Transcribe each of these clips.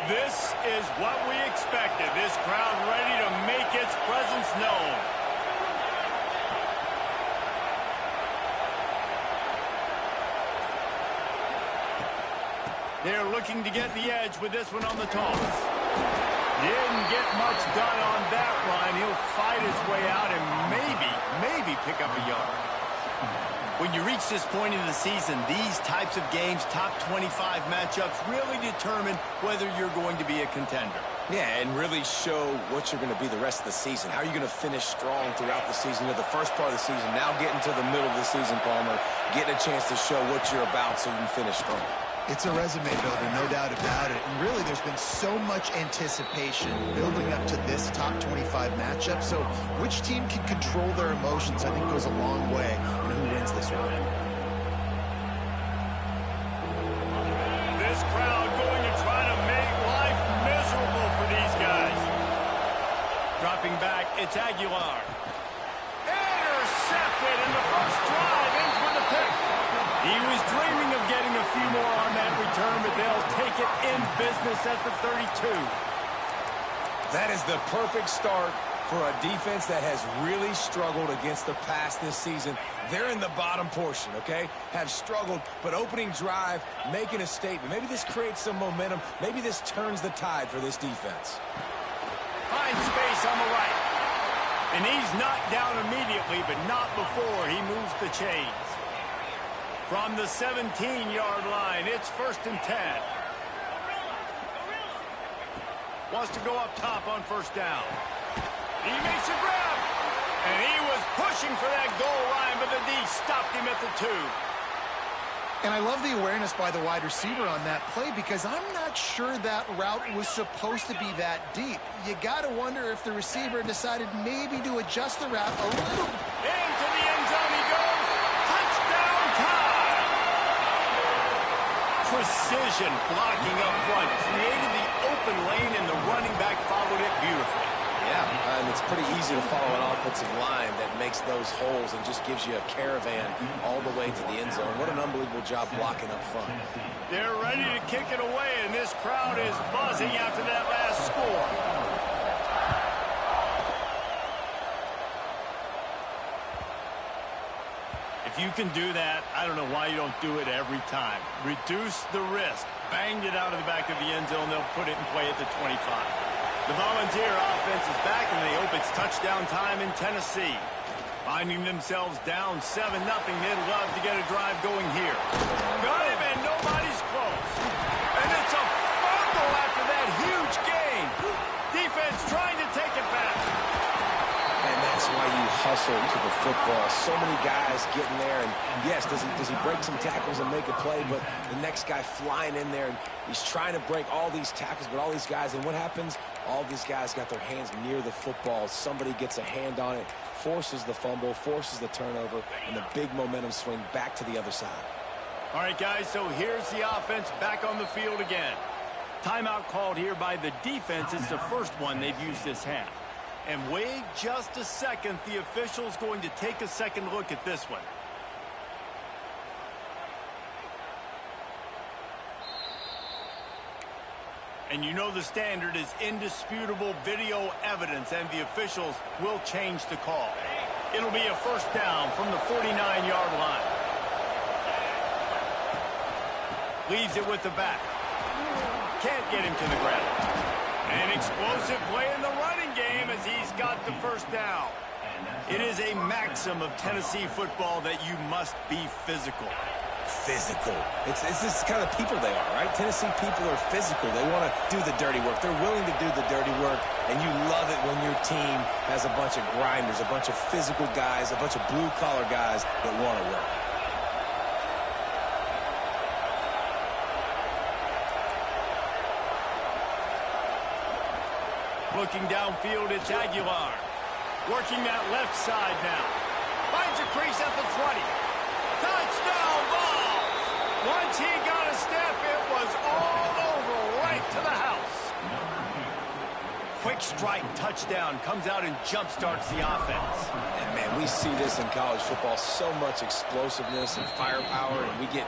This is what we expected. This crowd ready to make its presence known. They're looking to get the edge with this one on the toss. Didn't get much done on that run. He'll fight his way out and maybe pick up a yard. When you reach this point in the season, these types of games, top 25 matchups, really determine whether you're going to be a contender. Yeah, and really show what you're going to be the rest of the season. How are you going to finish strong throughout the season? The first part of the season, now getting to the middle of the season, Palmer, getting a chance to show what you're about so you can finish strong. It's a resume builder, no doubt about it. And really, there's been so much anticipation building up to this top 25 matchup. So which team can control their emotions, I think, goes a long way in who wins this one. This crowd going to try to make life miserable for these guys. Dropping back, it's Aguilar. Intercepted, and the first drive ends with a pick. He was dreaming of getting a few more on that return, but they'll take it in business at the 32. That is the perfect start for a defense that has really struggled against the pass this season. They're in the bottom portion, okay? Have struggled, but opening drive, making a statement. Maybe this creates some momentum. Maybe this turns the tide for this defense. Finds space on the right. And he's knocked down immediately, but not before he moves the chains. From the 17-yard line, it's 1st and 10. Wants to go up top on first down. He makes a grab. And he was pushing for that goal line, but the D stopped him at the 2. And I love the awareness by the wide receiver on that play because I'm not sure that route was supposed to be that deep. You got to wonder if the receiver decided maybe to adjust the route a little. Into the end zone he goes. Touchdown time. Precision blocking up front. Created the open lane, and the running back followed it beautifully. Yeah, and it's pretty easy to follow an offensive line that makes those holes and just gives you a caravan all the way to the end zone. What an unbelievable job blocking up front. They're ready to kick it away, and this crowd is buzzing after that last score. If you can do that, I don't know why you don't do it every time. Reduce the risk. Banged it out of the back of the end zone. They'll put it in play at the 25. The Volunteer offense is back, and they hope it's touchdown time in Tennessee. Finding themselves down 7-0, they'd love to get a drive going here. Got him, and nobody's close. And it's a fumble after that huge gain. Defense trying to take it back. And that's why you hustle to the football. So many guys getting there, and yes, does he break some tackles and make a play, but the next guy flying in there, and he's trying to break all these tackles, but all these guys, and what happens? All these guys got their hands near the football. Somebody gets a hand on it, forces the fumble, forces the turnover, and the big momentum swing back to the other side. All right, guys, so here's the offense back on the field again. Timeout called here by the defense. It's the first one they've used this half. And wait just a second. The official's going to take a second look at this one. And you know the standard is indisputable video evidence, and the officials will change the call. It'll be a first down from the 49-yard line. Leaves it with the back. Can't get him to the ground. An explosive play in the running game as he's got the first down. It is a maxim of Tennessee football that you must be physical. Physical. It's this kind of people they are, right? Tennessee people are physical. They want to do the dirty work. They're willing to do the dirty work, and you love it when your team has a bunch of grinders, a bunch of physical guys, a bunch of blue-collar guys that want to work. Looking downfield, it's Aguilar. Working that left side now. Finds a crease at the 20. Touchdown ball! Once he got a step, it was all over right to the house. Quick strike touchdown comes out and jump-starts the offense. And, man, we see this in college football. So much explosiveness and firepower, and we get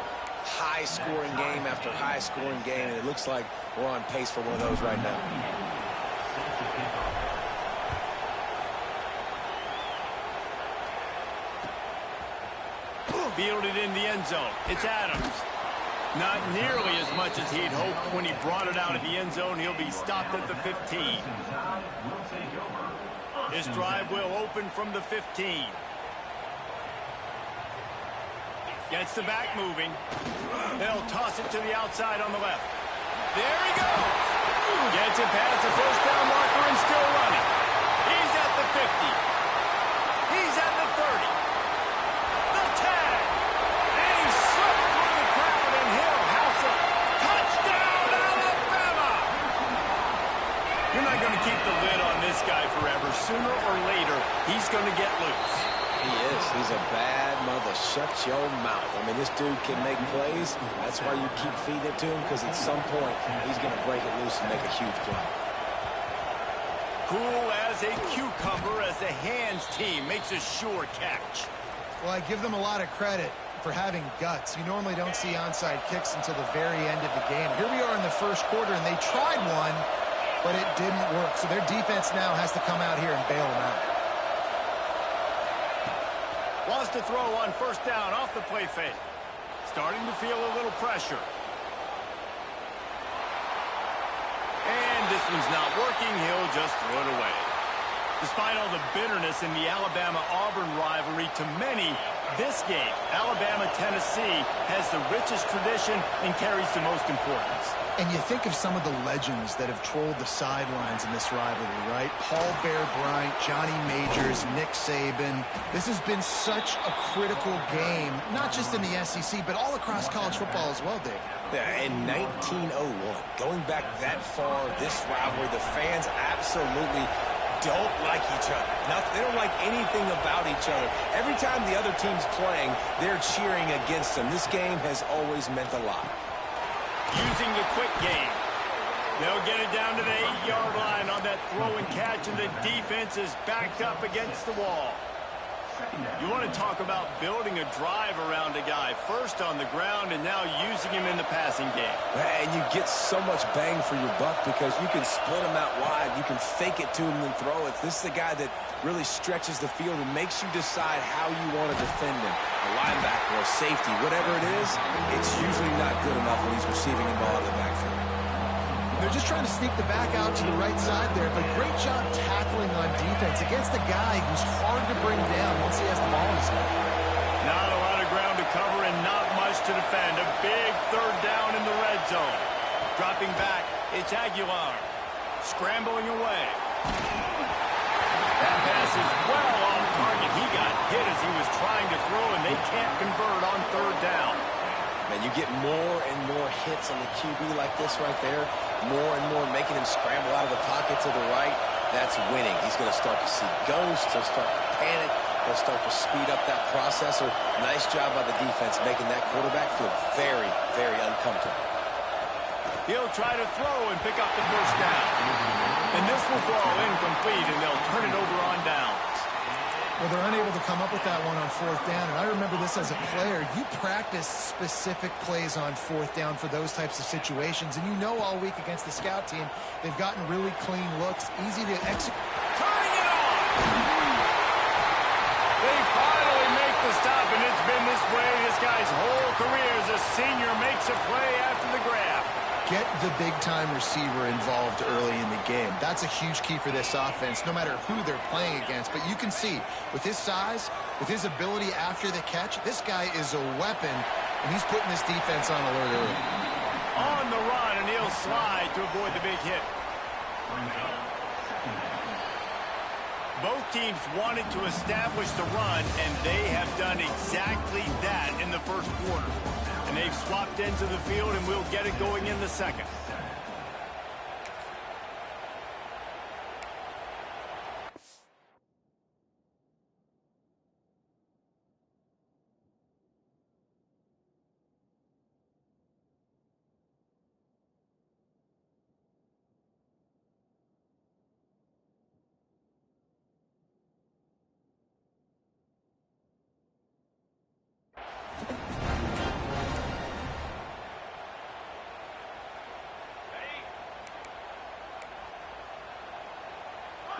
high-scoring game after high-scoring game, and it looks like we're on pace for one of those right now. Fielded in the end zone. It's Adams. Not nearly as much as he'd hoped when he brought it out of the end zone. He'll be stopped at the 15. His drive will open from the 15. Gets the back moving. They'll toss it to the outside on the left. There he goes. Gets it past the first down marker and still running. He's at the 50. He's at the 30. The tag. And he slipped through the crowd and he'll house it. Touchdown, Alabama. You're not going to keep the lid on this guy forever. Sooner or later, he's going to get loose. He is. He's a bad mother. Shut your mouth. I mean, this dude can make plays. That's why you keep feeding it to him, because at some point, he's going to break it loose and make a huge play. Cool as a cucumber as the hands team makes a sure catch. Well, I give them a lot of credit for having guts. You normally don't see onside kicks until the very end of the game. Here we are in the first quarter, and they tried one, but it didn't work. So their defense now has to come out here and bail them out. Wants to throw on first down off the play fake. Starting to feel a little pressure. And this one's not working. He'll just throw it away. Despite all the bitterness in the Alabama-Auburn rivalry, to many, this game, Alabama-Tennessee, has the richest tradition and carries the most importance. And you think of some of the legends that have trolled the sidelines in this rivalry, right? Paul Bear Bryant, Johnny Majors, Nick Saban. This has been such a critical game, not just in the SEC, but all across college football as well, Dave. Yeah, in 1901, going back that far, this rivalry, the fans absolutely don't like each other. They don't like anything about each other. Every time the other team's playing, they're cheering against them. This game has always meant a lot. Using the quick game. They'll get it down to the 8-yard line on that throw and catch, and the defense is backed up against the wall. You want to talk about building a drive around a guy, first on the ground and now using him in the passing game. And you get so much bang for your buck because you can split him out wide. You can fake it to him and throw it. This is the guy that really stretches the field and makes you decide how you want to defend him. A linebacker or safety, whatever it is, it's usually not good enough when he's receiving the ball in the backfield. They're just trying to sneak the back out to the right side there, but great job tackling on defense against a guy who's hard to bring down once he has the ball in his hand. Not a lot of ground to cover and not much to defend. A big third down in the red zone. Dropping back, it's Aguilar. Scrambling away. That pass is well off target. He got hit as he was trying to throw, and they can't convert on third down. Man, you get more and more hits on the QB like this right there. More and more making him scramble out of the pocket to the right. That's winning. He's going to start to see ghosts. He'll start to panic. He'll start to speed up that processor. Nice job by the defense making that quarterback feel very, very uncomfortable. He'll try to throw and pick up the first down. And this will fall incomplete, and they'll turn it over on downs. Well, they're unable to come up with that one on fourth down, and I remember this as a player. You practice specific plays on fourth down for those types of situations, and you know all week against the scout team, they've gotten really clean looks, easy to execute. Turning it on! They finally make the stop, and it's been this way this guy's whole career as a senior makes a play after the grab. Get the big-time receiver involved early in the game. That's a huge key for this offense, no matter who they're playing against. But you can see, with his size, with his ability after the catch, this guy is a weapon, and he's putting this defense on alert early. On the run, and he'll slide to avoid the big hit. Both teams wanted to establish the run, and they have done exactly that in the first quarter. And they've swapped ends of the field, and we'll get it going in the second.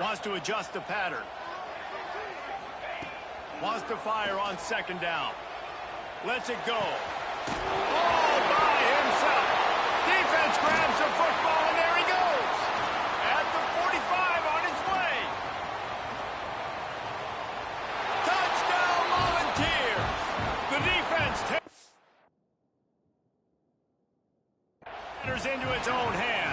Wants to adjust the pattern. Wants to fire on second down. Lets it go. All by himself. Defense grabs the football, and there he goes. At the 45 on his way. Touchdown, Volunteers. The defense enters into its own hands.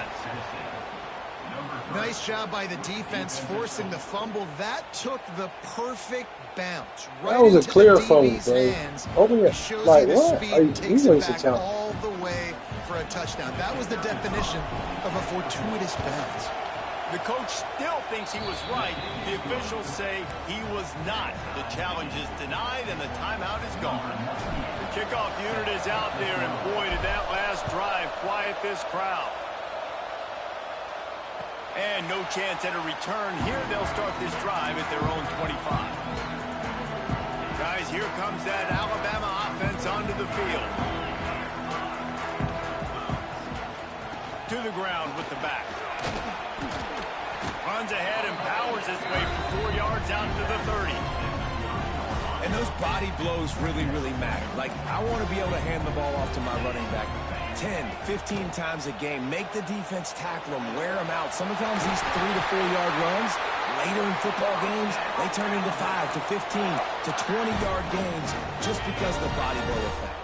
Nice job by the defense forcing the fumble. That took the perfect bounce. Right, that was a clear fumble, bro. Hands. Oh, yeah. Shows Like, you the what? speed, takes You it wasted back time. all the way for a touchdown. That was the definition of a fortuitous bounce. The coach still thinks he was right. The officials say he was not. The challenge is denied, and the timeout is gone. The kickoff unit is out there, and boy, did that last drive quiet this crowd. And no chance at a return. Here they'll start this drive at their own 25. Guys, here comes that Alabama offense onto the field. To the ground with the back. Runs ahead and powers his way for 4 yards out to the 30. And those body blows really, really matter. Like, I want to be able to hand the ball off to my running back 10, 15 times a game. Make the defense tackle them, wear them out. Sometimes these 3 to 4 yard runs, later in football games, they turn into 5 to 15 to 20 yard gains just because of the body blow effect.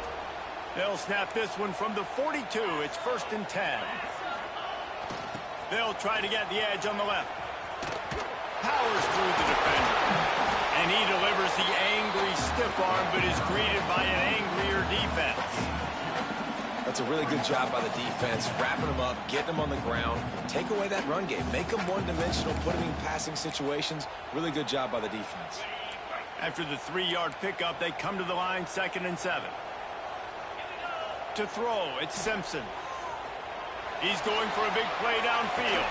They'll snap this one from the 42. It's 1st and 10. They'll try to get the edge on the left. Powers through the defender. And he delivers the angry stiff arm, but is greeted by an angrier defense. That's a really good job by the defense, wrapping them up, getting them on the ground, take away that run game, make them one-dimensional, put them in passing situations. Really good job by the defense. After the 3-yard pickup, they come to the line, 2nd and 7. To throw, it's Simpson. He's going for a big play downfield.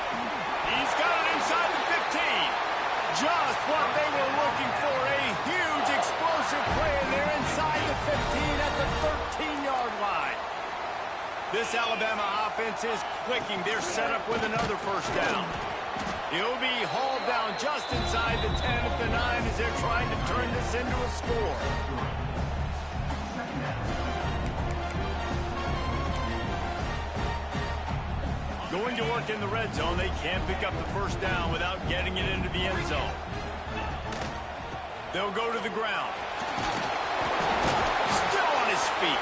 He's got it inside the 15. Just what they were looking for, a huge explosive play, and they're inside the 15 at the 13-yard line. This Alabama offense is clicking. They're set up with another 1st down. He'll be hauled down just inside the 10 at the 9 as they're trying to turn this into a score. Going to work in the red zone. They can't pick up the 1st down without getting it into the end zone. They'll go to the ground. Still on his feet.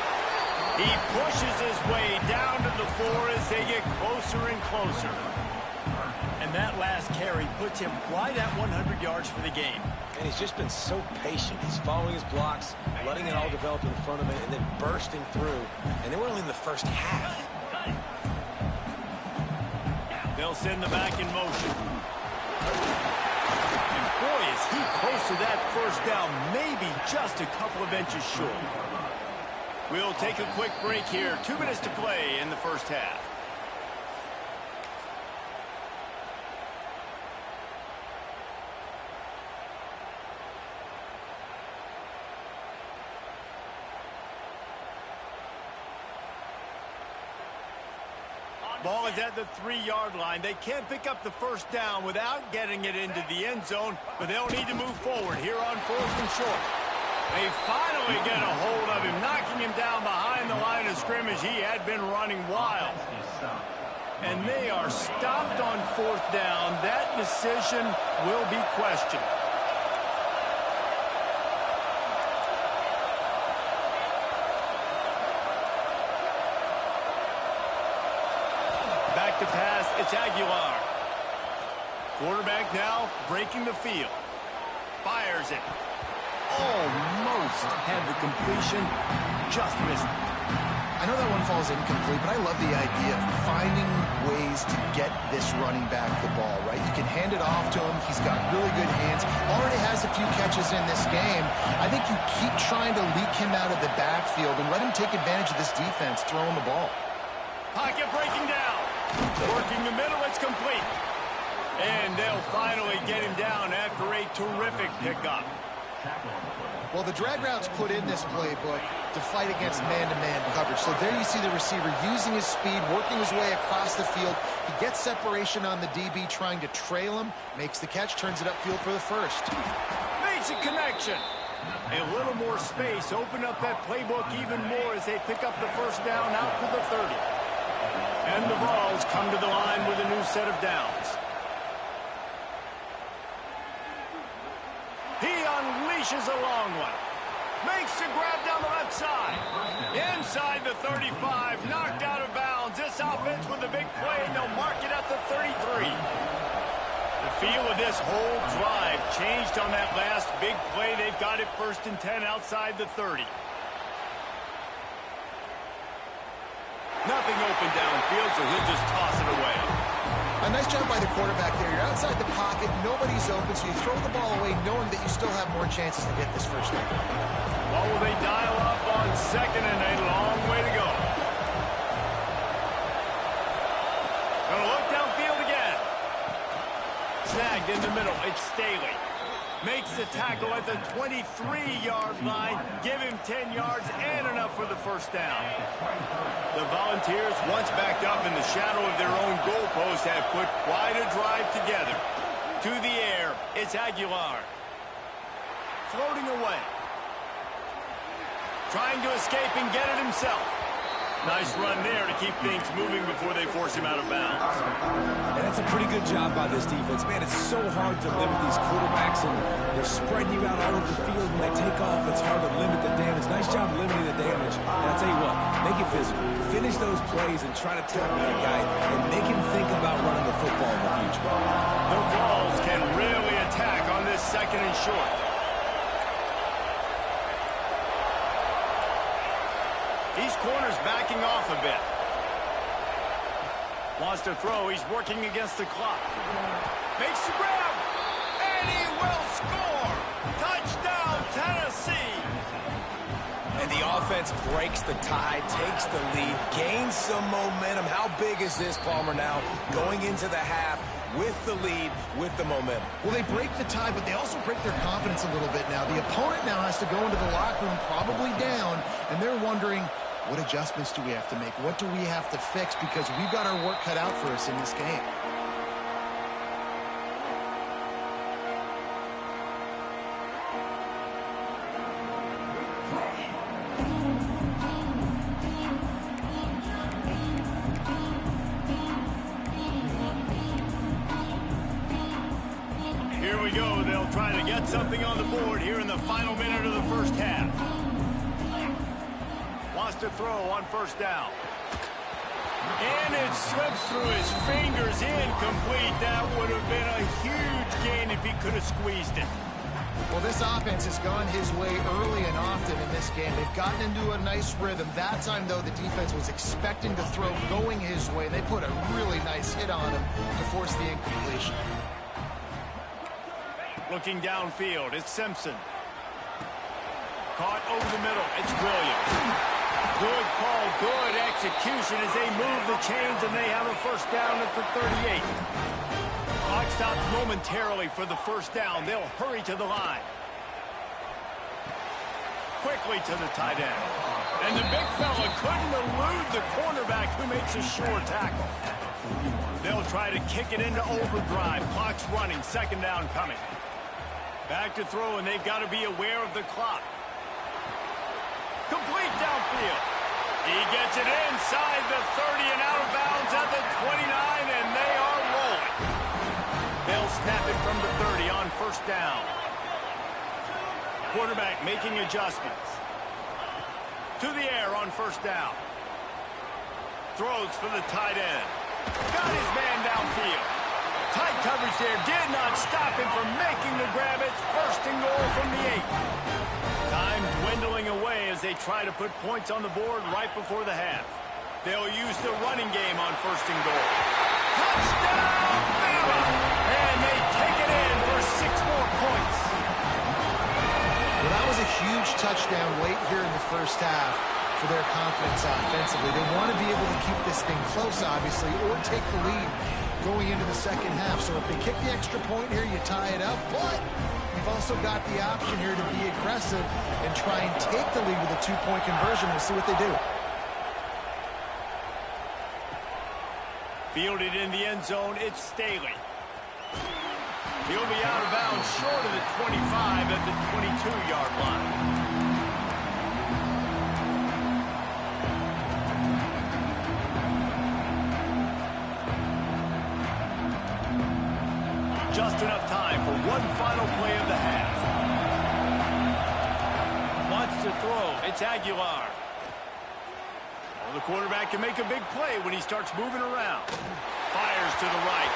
He pushes his way down to the 4 as they get closer and closer. And that last carry puts him right at 100 yards for the game. And he's just been so patient. He's following his blocks, letting it all develop in front of him, and then bursting through. And they were only in the first half. They'll send the back in motion. And boy, is he close to that 1st down, maybe just a couple of inches short. We'll take a quick break here. 2 minutes to play in the 1st half. Ball is at the 3-yard line. They can't pick up the 1st down without getting it into the end zone, but they'll need to move forward here on 4th and short. They finally get a hold of him, knocking him down behind the line of scrimmage. He had been running wild. And they are stopped on 4th down. That decision will be questioned. Back to pass, it's Aguilar. Quarterback now breaking the field. Fires it. Almost had the completion, just missed it. I know that one falls incomplete, but I love the idea of finding ways to get this running back the ball, right? You can hand it off to him. He's got really good hands. Already has a few catches in this game. I think you keep trying to leak him out of the backfield and let him take advantage of this defense throwing the ball. Pocket breaking down. Working the middle, it's complete. And they'll finally get him down after a terrific pickup. Well, the drag routes put in this playbook to fight against man-to-man coverage. So there you see the receiver using his speed, working his way across the field. He gets separation on the DB trying to trail him, makes the catch, turns it upfield for the first. Makes a connection. A little more space, open up that playbook even more as they pick up the first down out to the 30. And the Vols come to the line with a new set of downs. He unleashes a long one. Makes the grab down the left side. Inside the 35, knocked out of bounds. This offense with a big play, and they'll mark it at the 33. The feel of this whole drive changed on that last big play. They've got it 1st and 10 outside the 30. Nothing open downfield, so he'll just toss it away. A nice job by the quarterback there. You're outside the pocket, nobody's open, so you throw the ball away knowing that you still have more chances to get this first down. Oh, will they dial up on 2nd and a long way to go. Gonna look downfield again. Snagged in the middle, it's Staley. Makes the tackle at the 23-yard line. Give him 10 yards and enough for the first down. The Volunteers, once backed up in the shadow of their own goalpost, have put quite a drive together. To the air, it's Aguilar. Floating away. Trying to escape and get it himself. Nice run there to keep things moving before they force him out of bounds. And that's a pretty good job by this defense. Man, it's so hard to limit these quarterbacks, and they're spreading you out all over the field. When they take off, it's hard to limit the damage. Nice job limiting the damage. And I'll tell you what, make it physical. Finish those plays and try to tackle that guy and make him think about running the football in the future. The Vols can really attack on this 2nd and short. These corners backing off a bit. Wants to throw. He's working against the clock. Makes the grab. And he will score. Touchdown, Tennessee. And the offense breaks the tie, takes the lead, gains some momentum. How big is this, Palmer, now going into the half with the lead, with the momentum? Well, they break the tie, but they also break their confidence a little bit now. The opponent now has to go into the locker room probably down, and they're wondering, what adjustments do we have to make? What do we have to fix? Because we've got our work cut out for us in this game. Here we go. They'll try to get something on the board here in the final minute of the first half. Wants to throw on 1st down. And it slips through his fingers, incomplete. That would have been a huge gain if he could have squeezed it. Well, this offense has gone his way early and often in this game. They've gotten into a nice rhythm. That time, though, the defense was expecting to throw going his way. They put a really nice hit on him to force the incompletion. Looking downfield, it's Simpson. Caught over the middle, it's Williams. Good call, good execution as they move the chains, and they have a first down at the 38. Clock stops momentarily for the first down. They'll hurry to the line. Quickly to the tight end. And the big fella couldn't elude the cornerback who makes a sure tackle. They'll try to kick it into overdrive. Clock's running, 2nd down coming. Back to throw, and they've got to be aware of the clock. Complete downfield. He gets it inside the 30 and out of bounds at the 29, and they are rolling. They'll snap it from the 30 on 1st down. Quarterback making adjustments. To the air on 1st down. Throws for the tight end. Got his man downfield. Tight coverage there did not stop him from making the grab. It's 1st and goal from the 8. Time dwindling away as they try to put points on the board right before the half. They'll use the running game on 1st and goal. Touchdown, Bama! And they take it in for 6 more points. Well, that was a huge touchdown late here in the first half for their confidence offensively. They want to be able to keep this thing close, obviously, or take the lead going into the second half. So if they kick the extra point here, you tie it up, but you they've also got the option here to be aggressive and try and take the lead with a two-point conversion. We'll see what they do. Fielded in the end zone, it's Staley. He'll be out of bounds short of the 25 at the 22-yard line. Just enough time for one final play of the half. Wants to throw. It's Aguilar. Well, the quarterback can make a big play when he starts moving around. Fires to the right.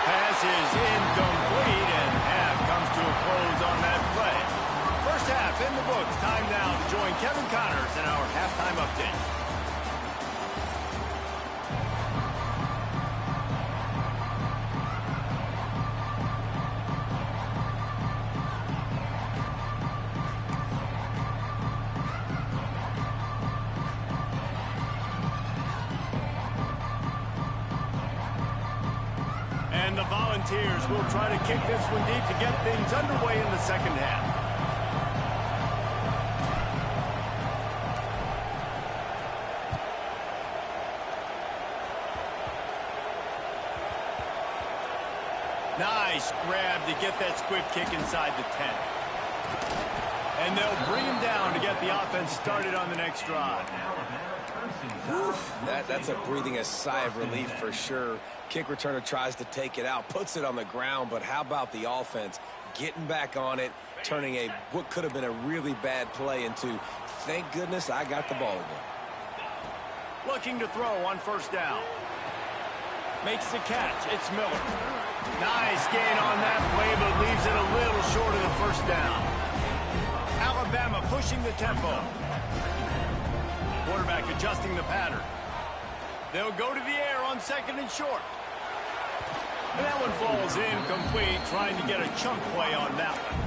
Pass is incomplete, and half comes to a close on that play. First half in the books. Time now to join Kevin Connors in our halftime update. And the Volunteers will try to kick this one deep to get things underway in the second half. Nice grab to get that squib kick inside the 10. And they'll bring him down to get the offense started on the next drive. That's a breathing a sigh of relief for sure. Kick returner tries to take it out, puts it on the ground, but how about the offense getting back on it, turning what could have been a really bad play into, thank goodness I got the ball again. Looking to throw on first down. Makes the catch. It's Miller. Nice gain on that play, but leaves it a little short of the first down. Alabama pushing the tempo. Quarterback adjusting the pattern. They'll go to the air on second and short. And that one falls incomplete, trying to get a chunk play on that one.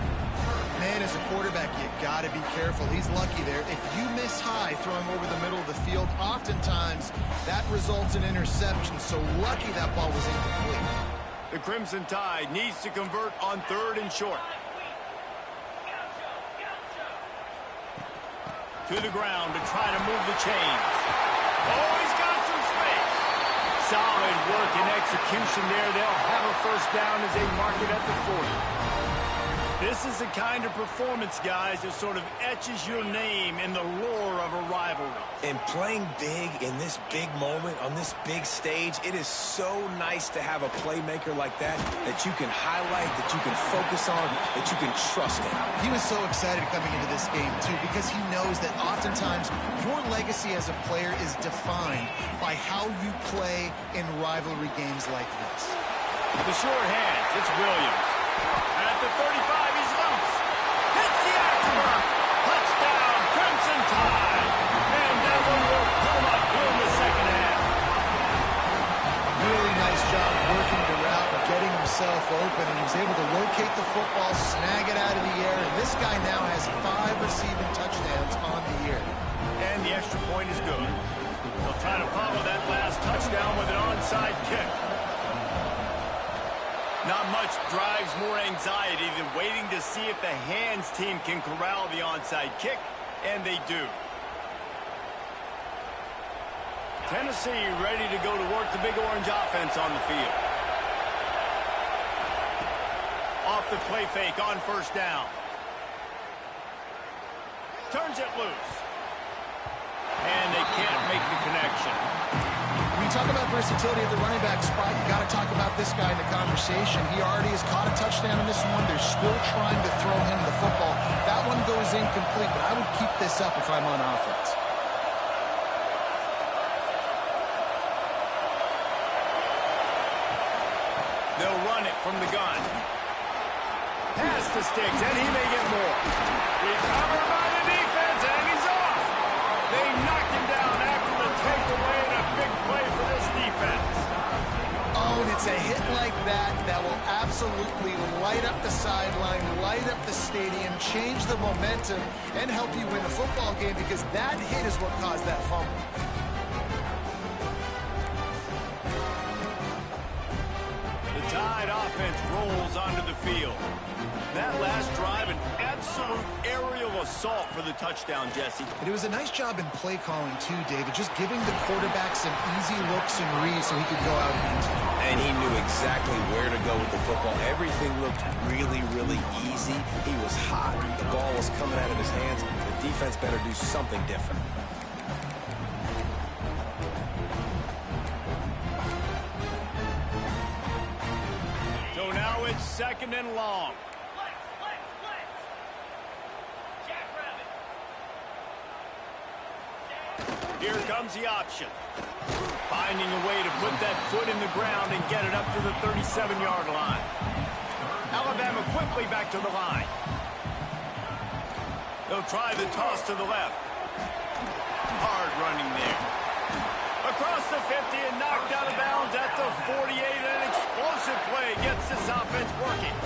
Man, as a quarterback, you got to be careful. He's lucky there. If you miss high throwing over the middle of the field, oftentimes that results in interception. So lucky that ball was incomplete. The Crimson Tide needs to convert on third and short. To the ground to try to move the chains. Oh, he's got some space. Solid work and execution there. They'll have a first down as they mark it at the 40. This is the kind of performance, guys, that sort of etches your name in the lore of a rivalry. And playing big in this big moment, on this big stage, it is so nice to have a playmaker like that you can highlight, that you can focus on, that you can trust in. He was so excited coming into this game, too, because he knows that oftentimes your legacy as a player is defined by how you play in rivalry games like this. The short hands, it's Williams. At the 35, he's loose. Hits the afterburn. Touchdown, Crimson Tide. And that one will come up here in the second half. Really nice job working the route and getting himself open. And he was able to locate the football, snag it out of the air. And this guy now has 5 receiving touchdowns on the year. And the extra point is good. They'll try to follow that last touchdown with an onside kick. Not much drives more anxiety than waiting to see if the hands team can corral the onside kick, and they do. Tennessee ready to go to work the Big Orange offense on the field. Off the play fake on first down. Turns it loose. And they can't make the connection. When you talk about versatility at the running back spot, you got to talk about this guy in the conversation. He already has caught a touchdown in this one. They're still trying to throw him the football. That one goes incomplete, but I would keep this up if I'm on offense. They'll run it from the gun. Pass to Sticks, and he may get more. Recovered by the defense, and he's off. They knocked him down after the takeaway, and a big play for this defense. Oh, and it's a hit like that that will absolutely light up the sideline, light up the stadium, change the momentum, and help you win the football game, because that hit is what caused that fumble. The Tide offense rolls onto the field. That last drive, an absolute aerial assault for the touchdown, Jesse. And it was a nice job in play calling too, David, just giving the quarterback some easy looks and reads so he could go out and end it. And he knew exactly where to go with the football. Everything looked really, really easy. He was hot. The ball was coming out of his hands. The defense better do something different. So now it's 2nd and long. Here comes the option. Finding a way to put that foot in the ground and get it up to the 37-yard line. Alabama quickly back to the line. They'll try the toss to the left. Hard running there. Across the 50 and knocked out of bounds at the 48. An explosive play gets this offense working.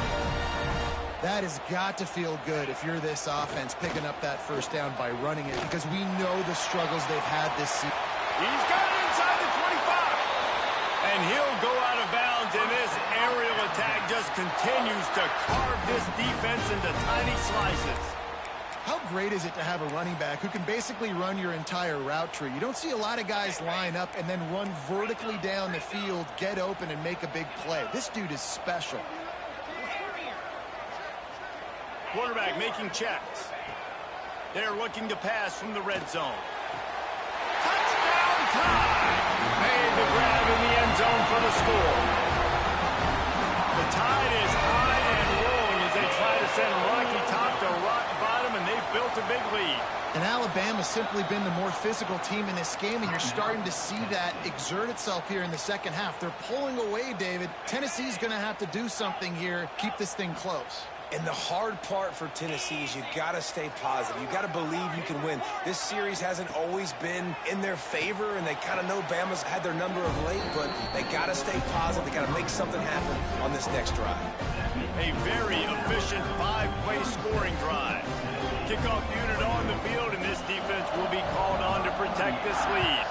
That has got to feel good if you're this offense picking up that first down by running it, because we know the struggles they've had this season. He's got it inside the 25. And he'll go out of bounds, and this aerial attack just continues to carve this defense into tiny slices. How great is it to have a running back who can basically run your entire route tree? You don't see a lot of guys line up and then run vertically down the field, get open, and make a big play. This dude is special. Quarterback making checks. They're looking to pass from the red zone. Touchdown Tide! Made the grab in the end zone for the score. The Tide is high and rolling as they try to send Rocky Top to rock bottom, and they've built a big lead. And Alabama's simply been the more physical team in this game, and you're starting to see that exert itself here in the second half. They're pulling away, David. Tennessee's going to have to do something here, keep this thing close. And the hard part for Tennessee is you got to stay positive. You got to believe you can win. This series hasn't always been in their favor, and they kind of know Bama's had their number of late, but they got to stay positive. They got to make something happen on this next drive. A very efficient 5-play scoring drive. Kickoff unit on the field, and this defense will be called on to protect this lead.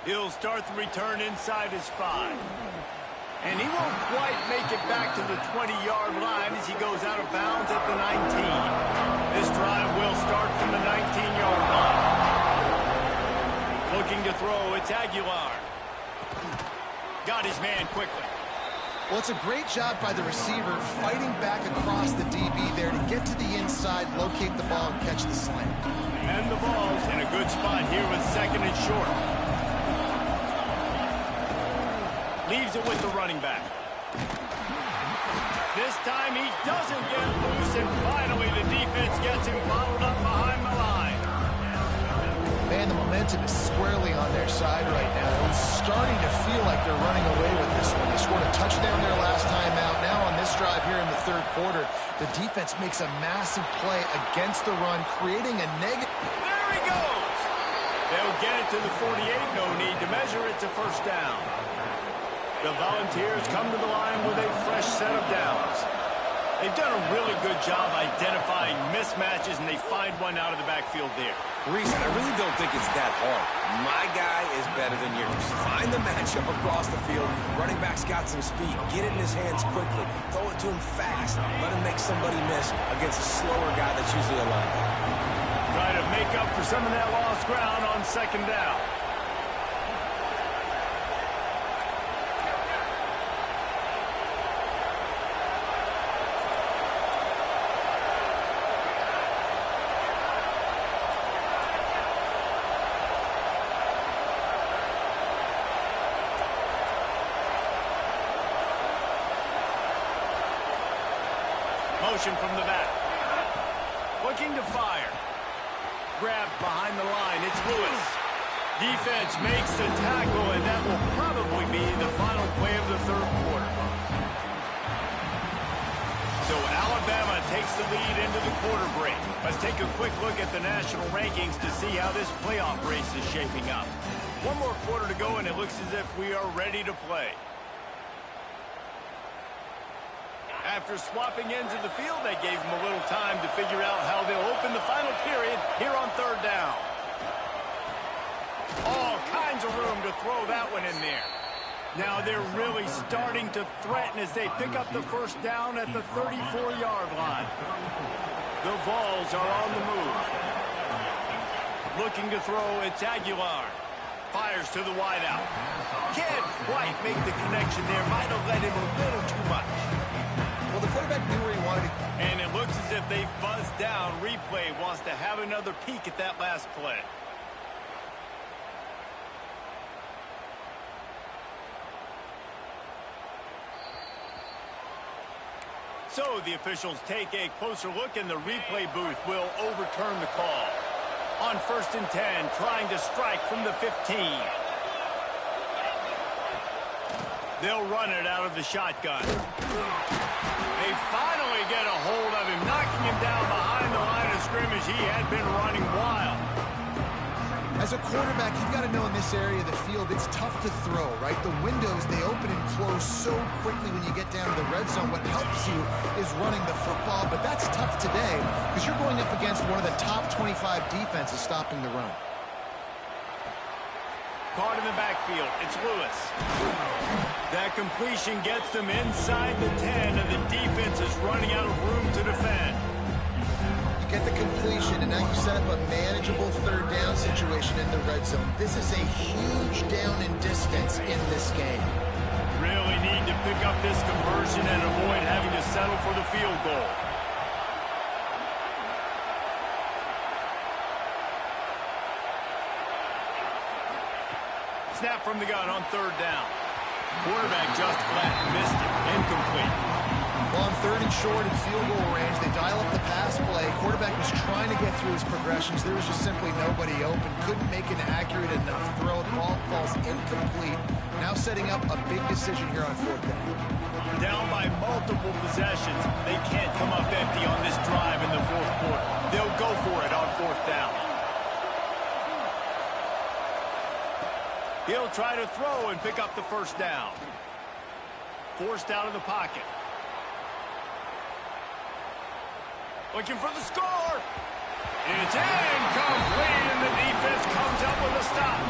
He'll start the return inside his 5. And he won't quite make it back to the 20-yard line as he goes out of bounds at the 19. This drive will start from the 19-yard line. Looking to throw, it's Aguilar. Got his man quickly. Well, it's a great job by the receiver fighting back across the DB there to get to the inside, locate the ball, and catch the slant. And the ball's in a good spot here with 2nd and short. Leaves it with the running back. This time he doesn't get loose, and finally the defense gets him bottled up behind the line. Man, the momentum is squarely on their side right now. It's starting to feel like they're running away with this one. They scored a touchdown their last time out. Now on this drive here in the third quarter, the defense makes a massive play against the run, creating a negative. There he goes! They'll get it to the 48. No need to measure it to first down. The Volunteers come to the line with a fresh set of downs. They've done a really good job identifying mismatches, and they find one out of the backfield there. Reese, I really don't think it's that hard. My guy is better than yours. Find the matchup across the field. Running back's got some speed. Get it in his hands quickly. Throw it to him fast. Let him make somebody miss against a slower guy that's usually a linebacker. Try to make up for some of that lost ground on 2nd down. Motion from the back. Looking to fire. Grabbed behind the line. It's Lewis. Defense makes the tackle, and that will probably be the final play of the third quarter. So Alabama takes the lead into the quarter break. Let's take a quick look at the national rankings to see how this playoff race is shaping up. One more quarter to go, and it looks as if we are ready to play. After swapping ends of the field, they gave them a little time to figure out how they'll open the final period here on 3rd down. All kinds of room to throw that one in there. Now they're really starting to threaten as they pick up the first down at the 34-yard line. The Vols are on the move. Looking to throw, it's Aguilar. Fires to the wideout. Can't quite make the connection there. Might have let him a little too much. Well, the quarterback knew where he wanted to. And it looks as if they've buzzed down. Replay wants to have another peek at that last play. So the officials take a closer look, and the replay booth will overturn the call. On 1st and 10, trying to strike from the 15. They'll run it out of the shotgun. They finally get a hold of him, knocking him down behind the line of scrimmage. He had been running wild. As a quarterback, you've got to know in this area of the field, it's tough to throw, right? The windows, they open and close so quickly when you get down to the red zone. What helps you is running the football, but that's tough today because you're going up against one of the top 25 defenses stopping the run. Caught in the backfield, it's Lewis. That completion gets them inside the 10, and the defense is running out of room to defend. Get the completion, and now you set up a manageable third down situation in the red zone. This is a huge down in distance in this game. Really need to pick up this conversion and avoid having to settle for the field goal. Snap from the gun on 3rd down. Quarterback just flat, missed it, incomplete. Well, on 3rd and short and field goal range, they dial up the pass play. Quarterback was trying to get through his progressions. There was just simply nobody open. Couldn't make an accurate enough throw. The ball falls incomplete. Now setting up a big decision here on 4th down. Down by multiple possessions. They can't come up empty on this drive in the 4th quarter. They'll go for it on 4th down. He'll try to throw and pick up the first down. Forced out of the pocket. Looking for the score. It's incomplete, and the defense comes up with a stop.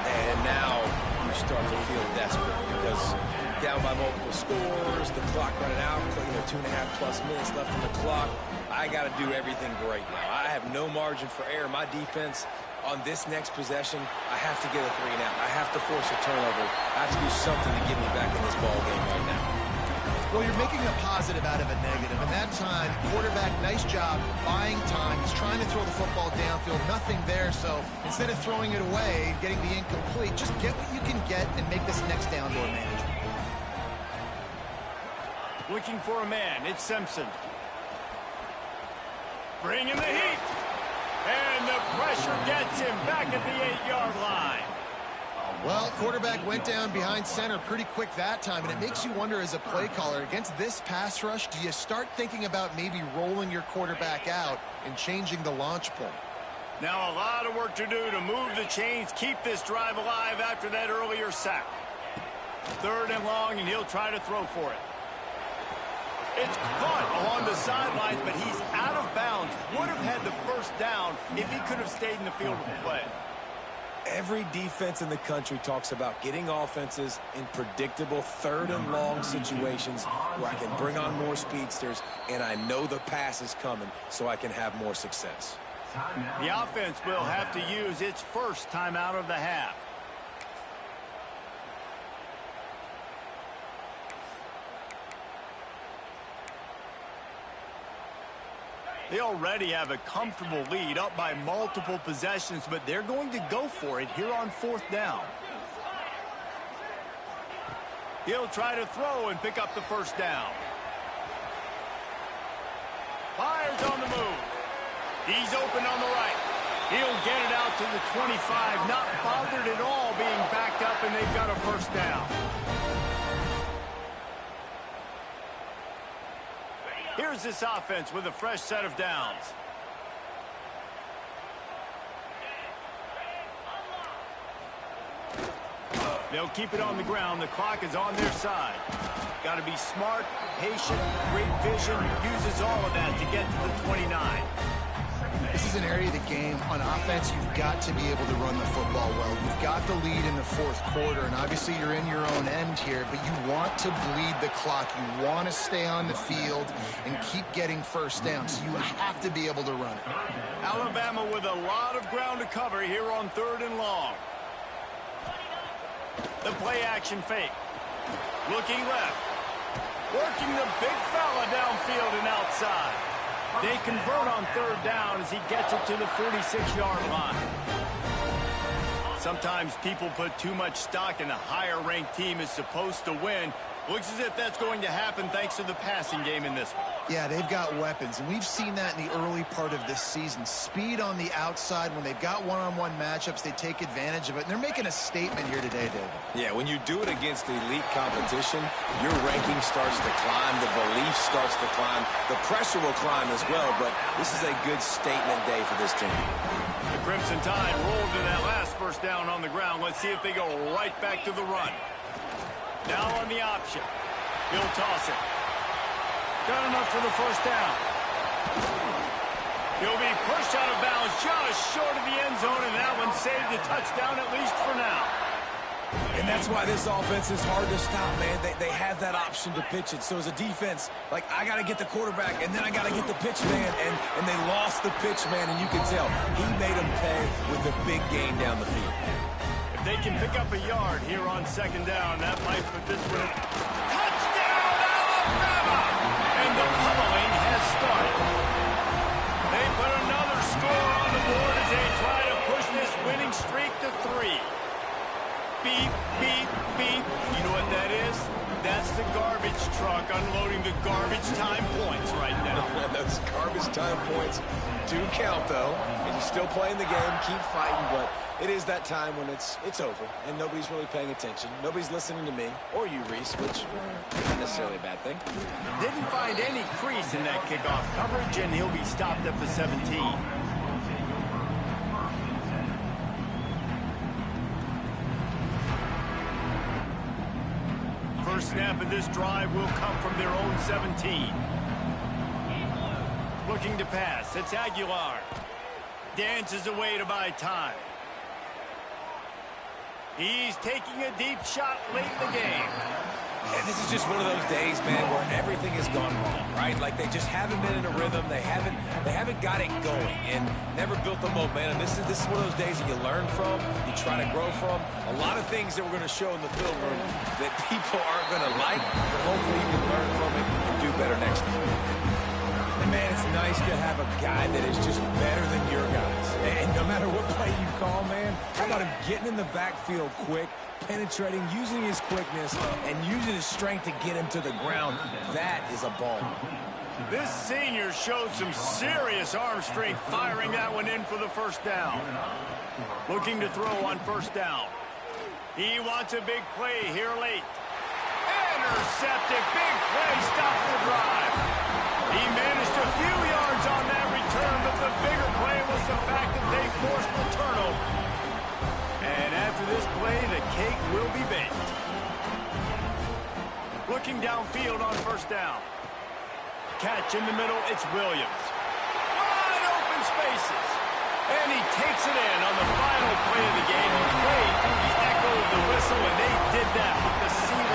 And now you start to feel desperate because down by multiple scores, the clock running out, 2.5+ minutes left on the clock. I got to do everything great now. I have no margin for error. My defense on this next possession, I have to get a 3-and-out. I have to force a turnover. I have to do something to get me back in this ball game right now. Well, you're making a positive out of a negative. And that time, quarterback, nice job, buying time. He's trying to throw the football downfield. Nothing there, so instead of throwing it away, getting the incomplete, just get what you can get and make this next down more manageable. Looking for a man, it's Simpson. Bringing the heat. And the pressure gets him back at the 8-yard line. Well, quarterback went down behind center pretty quick that time, and it makes you wonder as a play caller, against this pass rush, do you start thinking about maybe rolling your quarterback out and changing the launch point? Now a lot of work to do to move the chains, keep this drive alive after that earlier sack. 3rd and long, and he'll try to throw for it. It's caught along the sidelines, but he's out of bounds. Would have had the first down if he could have stayed in the field of play. Every defense in the country talks about getting offenses in predictable 3rd and long situations where I can bring on more speedsters and I know the pass is coming so I can have more success. The offense will have to use its first timeout of the half. They already have a comfortable lead, up by multiple possessions, but they're going to go for it here on 4th down. He'll try to throw and pick up the first down. Fires on the move. He's open on the right. He'll get it out to the 25, not bothered at all being backed up, and they've got a first down. Here's this offense with a fresh set of downs. They'll keep it on the ground. The clock is on their side. Got to be smart, patient, great vision. Uses all of that to get to the 29. this is an area of the game. On offense, you've got to be able to run the football well. You've got the lead in the fourth quarter, and obviously you're in your own end here, but you want to bleed the clock. You want to stay on the field and keep getting first down, so you have to be able to run it. Alabama with a lot of ground to cover here on 3rd and long. The play action fake. Looking left. Working the big fella downfield and outside. They convert on 3rd down as he gets it to the 46-yard line. Sometimes people put too much stock in a higher-ranked team is supposed to win. Looks as if that's going to happen thanks to the passing game in this one. Yeah, they've got weapons, and we've seen that in the early part of this season. Speed on the outside. When they've got one-on-one matchups, they take advantage of it, and they're making a statement here today, David. Yeah, when you do it against elite competition, your ranking starts to climb, the belief starts to climb, the pressure will climb as well, but this is a good statement day for this team. The Crimson Tide rolled to that last first down on the ground. Let's see if they go right back to the run. Now on the option. He'll toss it. Got enough for the first down. He'll be pushed out of bounds just short of the end zone, and that one saved the touchdown at least for now. And that's why this offense is hard to stop, man. They have that option to pitch it. So as a defense, like, I got to get the quarterback, and then I got to get the pitch man, and they lost the pitch man, and you can tell he made them pay with a big gain down the field. If they can pick up a yard here on 2nd down, that might put this one in. Touchdown, Alabama! And the pummeling has started. They put another score on the board as they try to push this winning streak to 3. Beep, beep, beep. You know what that is? That's the garbage truck unloading the garbage time points right now. Those garbage time points do count, though. And you're still playing the game, keep fighting, but it is that time when it's over, and nobody's really paying attention. Nobody's listening to me, or you, Reese, which isn't necessarily a bad thing. Didn't find any crease in that kickoff coverage, and he'll be stopped at the 17. First snap of this drive will come from their own 17. Looking to pass. It's Aguilar. Dances away to buy time. He's taking a deep shot late in the game. And this is just one of those days, man, where everything has gone wrong, right? Like, they just haven't been in a rhythm. They haven't got it going and never built the momentum. This is one of those days that you learn from, you try to grow from. A lot of things that we're going to show in the film room that people aren't going to like, but hopefully you can learn from it and do better next time. And, man, it's nice to have a guy that is just better than your guys. And no matter what play you call, man, how about him getting in the backfield quick, penetrating, using his quickness, and using his strength to get him to the ground. That is a ball. This senior showed some serious arm strength firing that one in for the first down. Looking to throw on first down. He wants a big play here late. Intercepted. Big play. Stops the drive. He managed a few yards on that return, but the bigger play was the fact that they forced the turnover. And after this play, the cake will be baked. Looking downfield on first down. Catch in the middle, it's Williams. Wide open spaces. And he takes it in on the final play of the game. He played the echo of the whistle, and they did that with the seal.